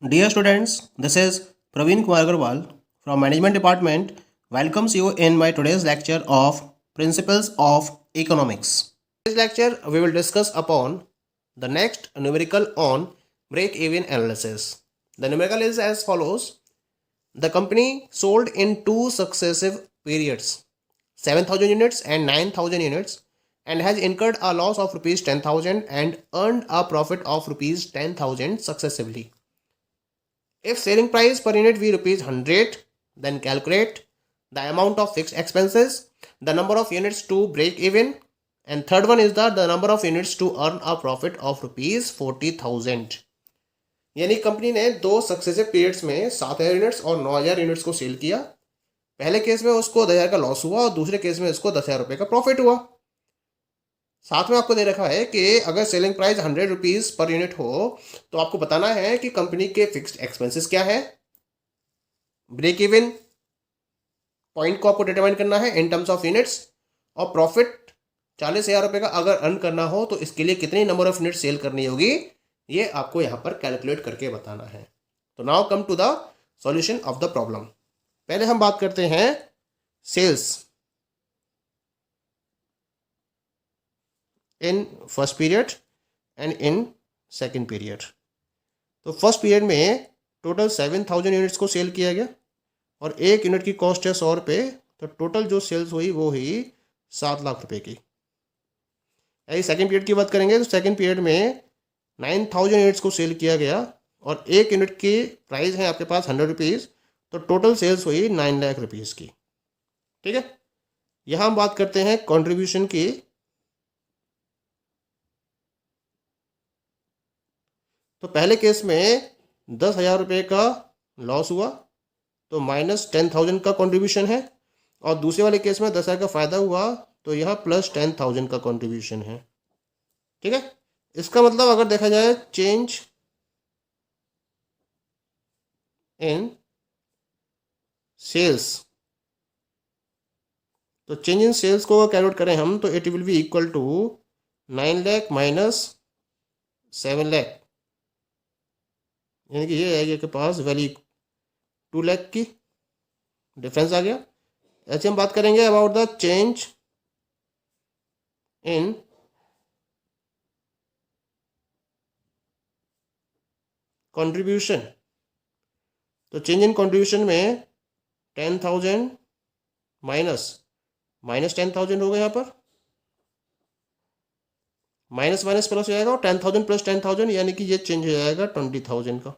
Dear students, this is Praveen Kumar Agarwal from Management Department. Welcomes you in my today's lecture of Principles of Economics. In this lecture, we will discuss upon the next numerical on break-even analysis. The numerical is as follows. The company sold in two successive periods, 7,000 units and 9,000 units, and has incurred a loss of rupees 10,000 and earned a profit of rupees 10,000 successively. If selling price per unit be rupees 100, then calculate the amount of fixed expenses, the number of units to break even, and third one is the number of units to earn a profit of rupees 40,000. यानी company ने दो successive periods में 7,000 units और 9,000 units को sale किया। पहले case में उसको 10,000 का लॉस हुआ और दूसरे केस में उसको 10,000 रुपये का प्रॉफिट हुआ। साथ में आपको दे रखा है कि अगर selling price 100 rupees per unit हो तो आपको बताना है कि कंपनी के फिक्स्ड एक्सपेंसेस क्या है, ब्रेक इवन पॉइंट को आपको डिटरमाइन करना है इन टर्म्स ऑफ यूनिट्स, और प्रॉफिट 40,000 रुपये का अगर अर्न करना हो तो इसके लिए कितनी नंबर ऑफ यूनिट सेल करनी होगी, ये आपको यहाँ पर कैलकुलेट करके बताना है। तो now come to the solution of the problem. पहले हम बात करते हैं sales in first period and in second period. तो फर्स्ट पीरियड में टोटल 7,000 यूनिट्स को सेल किया गया और एक यूनिट की कॉस्ट है 100 रुपये, तो टोटल जो सेल्स हुई वो हुई 7 लाख रुपए की। यही सेकेंड पीरियड की बात करेंगे तो सेकेंड पीरियड में 9,000 यूनिट्स को सेल किया गया और एक यूनिट की प्राइस है आपके पास 100 रुपीज़, तो टोटल सेल्स हुई 9 लाख रुपीज़ की। ठीक है, यहाँ हम बात करते हैं कंट्रीब्यूशन की। तो पहले केस में 10,000 रुपये का लॉस हुआ तो -10,000 का कंट्रीब्यूशन है, और दूसरे वाले केस में 10,000 का फ़ायदा हुआ तो यहाँ +10,000 का कंट्रीब्यूशन है। ठीक है, इसका मतलब अगर देखा जाए चेंज इन सेल्स, तो चेंज इन सेल्स को कैलकुलेट करें हम तो it will be equal to 9 lakh minus 7 lakh, यानी कि ये आएगी आपके पास वैल्यू 2 लाख की डिफरेंस आ गया। ऐसे हम बात करेंगे about the change in contribution. तो चेंज इन कंट्रीब्यूशन में 10,000 माइनस 10,000 होगा, यहाँ पर माइनस माइनस प्लस हो जाएगा और 10,000 प्लस 10,000 यानी कि ये चेंज हो जाएगा 20,000 का।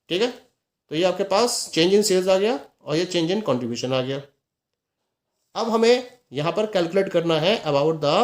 ठीक है, तो ये आपके पास चेंज इन सेल्स आ गया और ये चेंज इन कंट्रीब्यूशन आ गया। अब हमें यहाँ पर कैलकुलेट करना है about the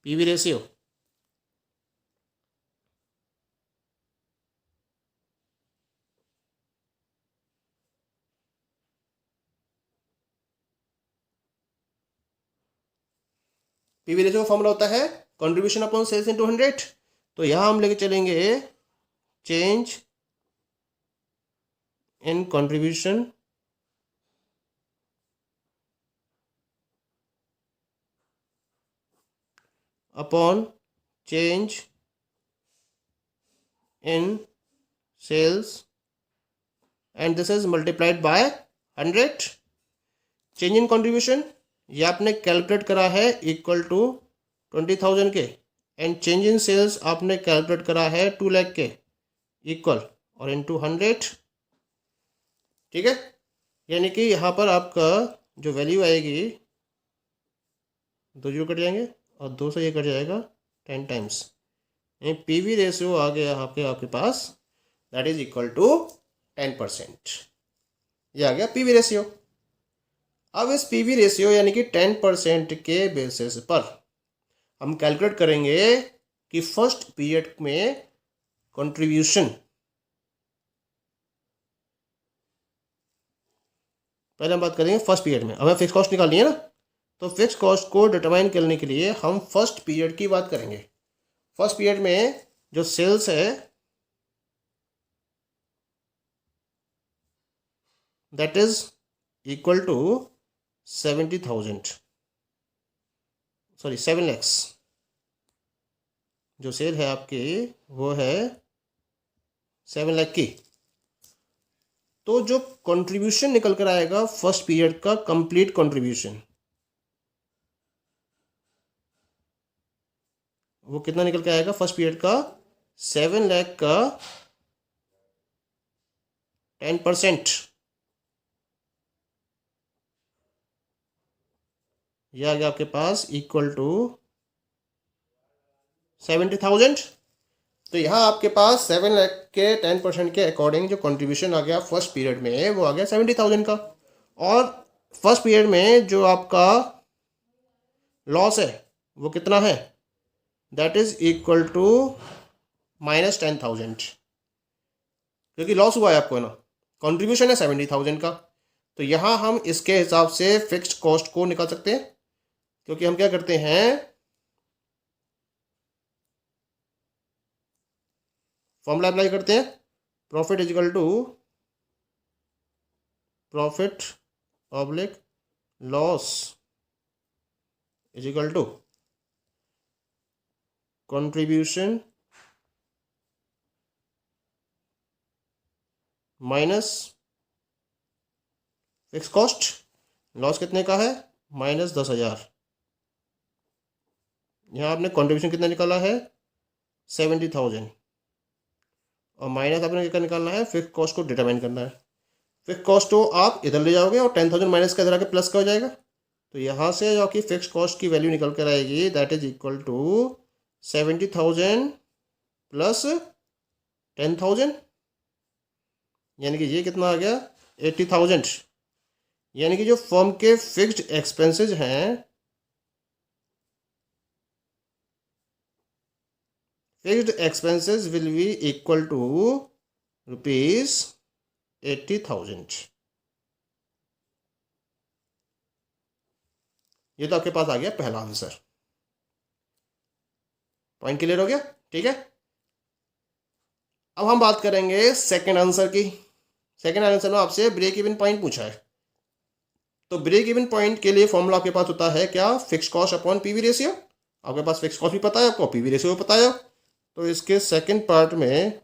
PV ratio. PV ratio का फॉर्मूला होता है कंट्रीब्यूशन अपॉन सेल्स इनटू 100। तो यहाँ हम लेके चलेंगे change in contribution upon change in sales and this is multiplied by 100। Change in contribution ये आपने कैलकुलेट करा है इक्वल टू 20,000 के, एंड चेंज इन सेल्स आपने कैलकुलेट करा है 2 लाख के इक्वल और इनटू 100। ठीक है, यानी कि यहाँ पर आपका जो वैल्यू आएगी 2 जीरो कट जाएंगे और 2 से ये कट जाएगा 10 टाइम्स, यानी पीवी रेशियो आ गया यहाँ पे आपके पास दैट इज इक्वल टू 10%। ये आ गया पीवी रेशियो। अब इस पीवी रेशियो यानी कि 10% के बेसिस पर हम कैलकुलेट करेंगे कि फर्स्ट पीरियड में कंट्रीब्यूशन, पहले हम बात करेंगे फर्स्ट पीरियड में। हमें फिक्स कॉस्ट निकालनी है ना, तो फिक्स कॉस्ट को डिटरमाइन करने के लिए हम फर्स्ट पीरियड की बात करेंगे। फर्स्ट पीरियड में जो सेल्स है that is equal to 70,000, sorry 7 lakhs. जो सेल है आपकी वो है 7 लाख की, तो जो कंट्रीब्यूशन निकल कर आएगा फर्स्ट पीरियड का, कंप्लीट कंट्रीब्यूशन, वो कितना निकल के आएगा फर्स्ट पीरियड का? 7 लाख का 10%, यह आ गया आपके पास इक्वल टू 70,000। तो यहाँ आपके पास 7 लाख के 10% के अकॉर्डिंग जो कंट्रीब्यूशन आ गया फर्स्ट पीरियड में, वो आ गया 70,000 का। और फर्स्ट पीरियड में जो आपका लॉस है वो कितना है? दैट इज इक्वल टू -10,000, क्योंकि लॉस हुआ है आपको, है ना। कंट्रीब्यूशन है 70,000 का, तो यहाँ हम इसके हिसाब से फिक्स्ड कॉस्ट को निकाल सकते हैं, क्योंकि हम क्या करते हैं, फॉर्मूला अप्लाई करते हैं, profit equal to profit oblique loss equal to contribution minus fix cost. Loss कितने का है? -10,000। यहाँ आपने कंट्रीब्यूशन कितना निकाला है? 70,000, और माइनस आपने क्या निकालना है? फिक्स कॉस्ट को डिटरमाइन करना है। फिक्स कॉस्ट को आप इधर ले जाओगे और 10,000 माइनस का इधर आके प्लस का हो जाएगा, तो यहाँ से जो आपकी फिक्स कॉस्ट की वैल्यू निकल कर आएगी, that is equal to 70,000 plus 10,000, यानी कि ये कितना आ गया? 80,000। यानी कि जो फर्म के फिक्स्ड एक्सपेंसेस हैं, fixed expenses will be equal to ₹80,000। ये तो आपके पास आ गया पहला आंसर। पॉइंट क्लियर हो गया? ठीक है, अब हम बात करेंगे सेकंड आंसर की। सेकंड आंसर में आपसे ब्रेक इवन पॉइंट पूछा है, तो ब्रेक इवन पॉइंट के लिए फॉर्मूला आपके पास होता है क्या? Fix cost upon PV ratio. आपके पास फिक्स कॉस्ट भी पता है, आपको पीवी रेशियो भी पता है। तो इसके सेकंड पार्ट में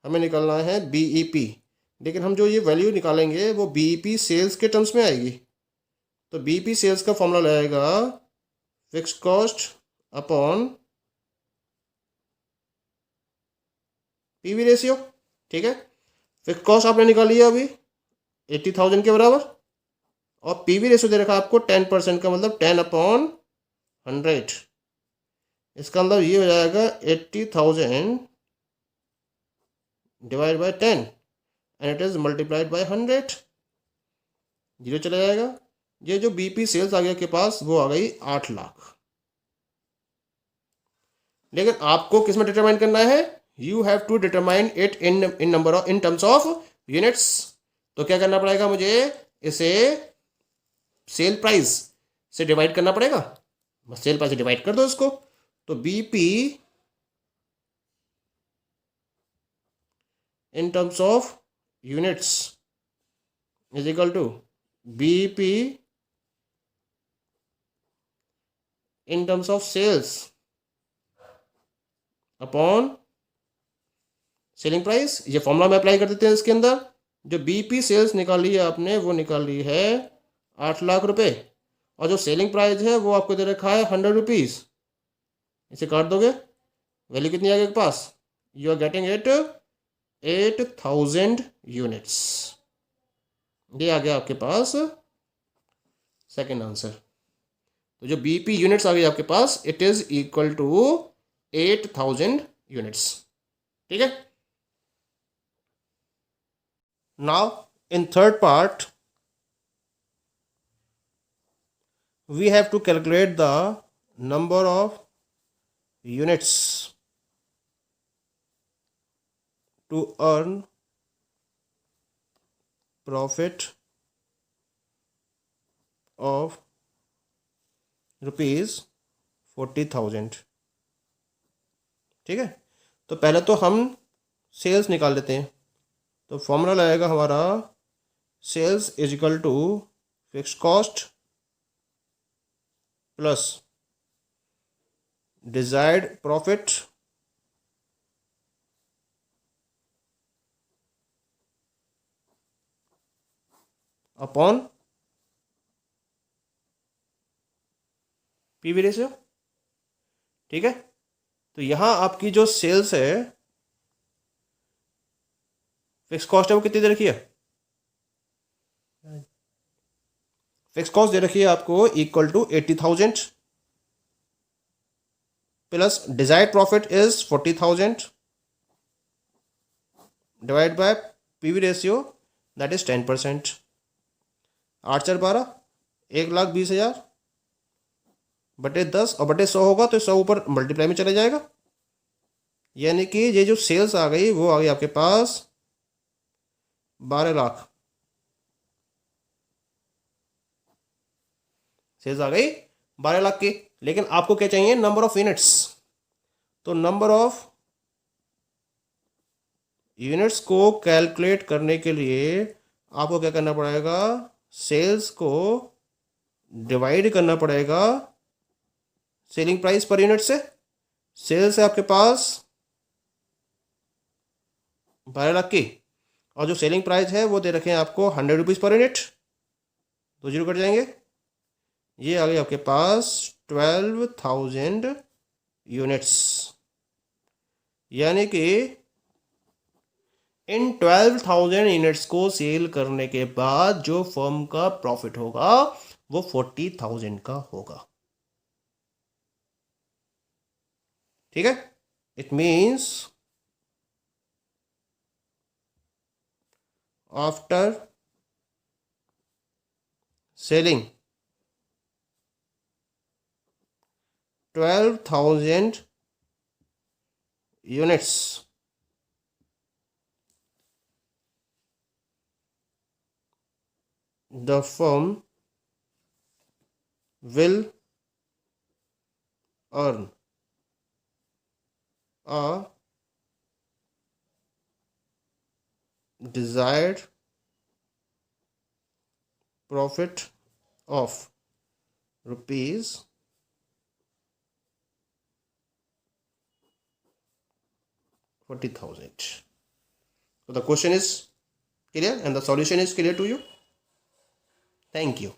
हमें निकालना है बीईपी, लेकिन हम जो ये वैल्यू निकालेंगे वो बीईपी सेल्स के टर्म्स में आएगी। तो बीईपी सेल्स का फॉर्मूला रहेगा fix cost upon PV ratio. ठीक है, फिक्स कॉस्ट आपने निकाली है अभी 80,000 के बराबर, और पीवी रेशियो दे रखा है आपको 10% का, मतलब 10/100। इसका मतलब ये हो जाएगा 80,000 divide by 10 and it is multiplied by 100, zero चला जाएगा। ये जो बीपी सेल्स आ गया के पास, वो आ गई 8 लाख। लेकिन आपको किस में डिटरमाइन करना है? You have to determine it in number of, in terms of units. तो क्या करना पड़ेगा मुझे? इसे सेल प्राइस से डिवाइड करना पड़ेगा, बस सेल प्राइस से डिवाइड कर दो इसको। तो BP in terms of units is equal to BP in terms of sales upon selling price. ये फॉर्मूला में अप्लाई कर देते हैं इसके अंदर। जो बीपी सेल्स निकाली है आपने, वो निकाली है 8 लाख रुपए, और जो सेलिंग प्राइस है वो आपको दे रखा है 100 रुपीज़। इसे काट दोगे, वैल्यू कितनी आ गई आपके पास? You are getting it 8,000 units. ये आ गया आपके पास सेकेंड आंसर। तो जो बीपी यूनिट्स आ गई आपके पास, it is equal to 8,000 units. ठीक है, now in third part we have to calculate the number of units to earn profit of ₹40,000। ठीक है, तो पहले तो हम सेल्स निकाल लेते हैं। तो फॉर्मूला लगेगा हमारा sales is equal to fix cost plus desired profit upon PV ratio. ठीक है, तो यहां आपकी जो सेल्स है, फिक्स कॉस्ट है वो कितनी दे रखी है? फिक्स कॉस्ट दे रखी है आपको equal to 80,000 plus desired profit is 40,000 divide by PV ratio that is 10%। 8 4 12, 1,20,000 बटे 10 और बटे 100 होगा तो 100 ऊपर मल्टीप्लाई में चले जाएगा, यानी कि ये जो सेल्स आ गई वो आ गई आपके पास 12 लाख। सेल्स आ गई 12 लाख की, लेकिन आपको क्या चाहिए? Number of units. तो नंबर ऑफ यूनिट्स को कैलकुलेट करने के लिए आपको क्या करना पड़ेगा? सेल्स को डिवाइड करना पड़ेगा सेलिंग प्राइस पर यूनिट से। सेल्स है आपके पास 12 लाख की, और जो सेलिंग प्राइस है वो दे रखे हैं आपको 100 रुपीज़ पर यूनिट, तो जीरो कट जाएंगे। ये आ गई आपके पास 12,000 यूनिट्स, यानी कि इन 12,000 यूनिट्स को सेल करने के बाद जो फर्म का प्रॉफिट होगा वो 40,000 का होगा। ठीक है, it means after selling 12,000 units, the firm will earn a desired profit of rupees 40,000. So the question is clear and the solution is clear to you. Thank you.